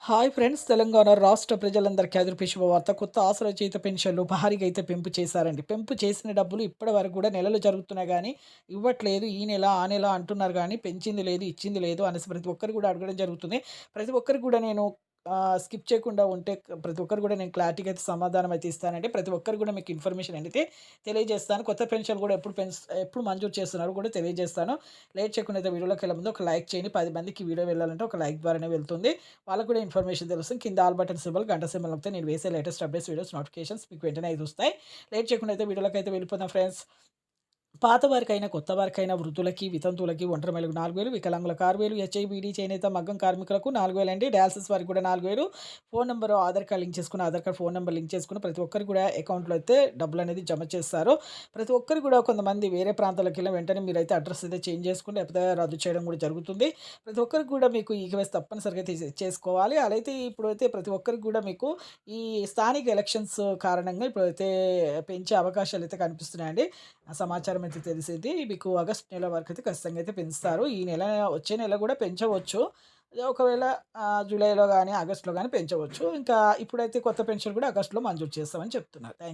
Hi friends! Telangana రాష్ట్ర ప్రజలందరికీ అదిరిపే శుభవార్త. కొత్త ఆసరా జీత పెన్షన్‌లు భారీగా అయితే పెంపు చేశారండి. పెంపు చేసిన డబ్బులు ఇప్పటి వరకు కూడా నెలలు జరుగుతున్నా గానీ ఇవ్వట్లేదు. ఈ నెల, ఆ నెల అంటున్నారు గానీ పెంచింది లేదు, ఇచ్చింది లేదు అనేసి ప్రతి ఒక్కరు కూడా అడగడం జరుగుతుంది. ప్రతి ఒక్కరికి కూడా నేను స్కిప్ చేయకుండా ఉంటే ప్రతి ఒక్కరు కూడా నేను క్లారిటీగా అయితే సమాధానం అయితే ఇస్తానండి. ప్రతి ఒక్కరికి కూడా మీకు ఇన్ఫర్మేషన్ అయితే తెలియజేస్తాను. కొత్త పెన్షన్ కూడా ఎప్పుడు మంజూరు చేస్తున్నారో కూడా తెలియజేస్తాను. లేట్ చేయకుండా అయితే వీడియోలోకెళ్ళే ముందు ఒక లైక్ చేయండి. 10 మందికి ఈ వీడియో వెళ్ళాలంటే ఒక లైక్ ద్వారానే వెళ్తుంది. వాళ్ళకి కూడా ఇన్ఫర్మేషన్ తెలుస్తుంది. కింద ఆల్ బటన్ సింబల్, గంట సింబల్ నొక్కితే నేను వేసే లేటెస్ట్ అప్డేట్స్, వీడియోస్ నోటిఫికేషన్స్ మీకు వెంటనే అయితే వస్తాయి. లేట్ చేయకుండా అయితే వీడియోలోకి అయితే వెళ్ళిపోదాం ఫ్రెండ్స్. పాత వారికైనా, కొత్త వారికైనా, వృద్ధులకి, వితంతువులకి, ఒంటరి మహిళలకు 4,000, వికలాంగులకు 6,000, హెచ్ఐబీడీ, చేనేత, మగ్గం కార్మికులకు 4,000 అండి. డయాలసిస్ వారికి కూడా 4,000. Phone number Aadhaar card link చేసుకొని, Aadhaar card phone number link చేసుకొని ప్రతి ఒక్కరికి కూడా అకౌంట్‌లో అయితే డబ్బులనేది జమ చేస్తారు. ప్రతి ఒక్కరు కూడా కొంతమంది వేరే ప్రాంతాలకెళ్ళిన వెంటనే మీరైతే అడ్రెస్ అయితే చేంజ్ చేసుకొని లేకపోతే రద్దు చేయడం కూడా జరుగుతుంది. ప్రతి ఒక్కరికి కూడా మీకు ఈకేవైసీ తప్పనిసరిగా చేసుకోవాలి. అలైతే ఇప్పుడైతే ప్రతి ఒక్కరికి కూడా మీకు ఈ స్థానిక ఎలక్షన్స్ కారణంగా ఇప్పుడైతే పెంచే అవకాశాలైతే కనిపిస్తున్నాయండి. ఆ సమాచారం అయితే తెలిసింది. మీకు ఆగస్ట్ నెల వరకైతే ఖచ్చితంగా అయితే పెంచుతారు. ఈ నెల వచ్చే నెల కూడా పెంచవచ్చు. ఒకవేళ జూలైలో గాని, ఆగస్ట్‌లో గాని పెంచవచ్చు. ఇంకా ఇప్పుడైతే కొత్త పెన్షన్ కూడా ఆగస్ట్‌లో మంజూరు చేస్తామని చెప్తున్నారు. థాంక్స్.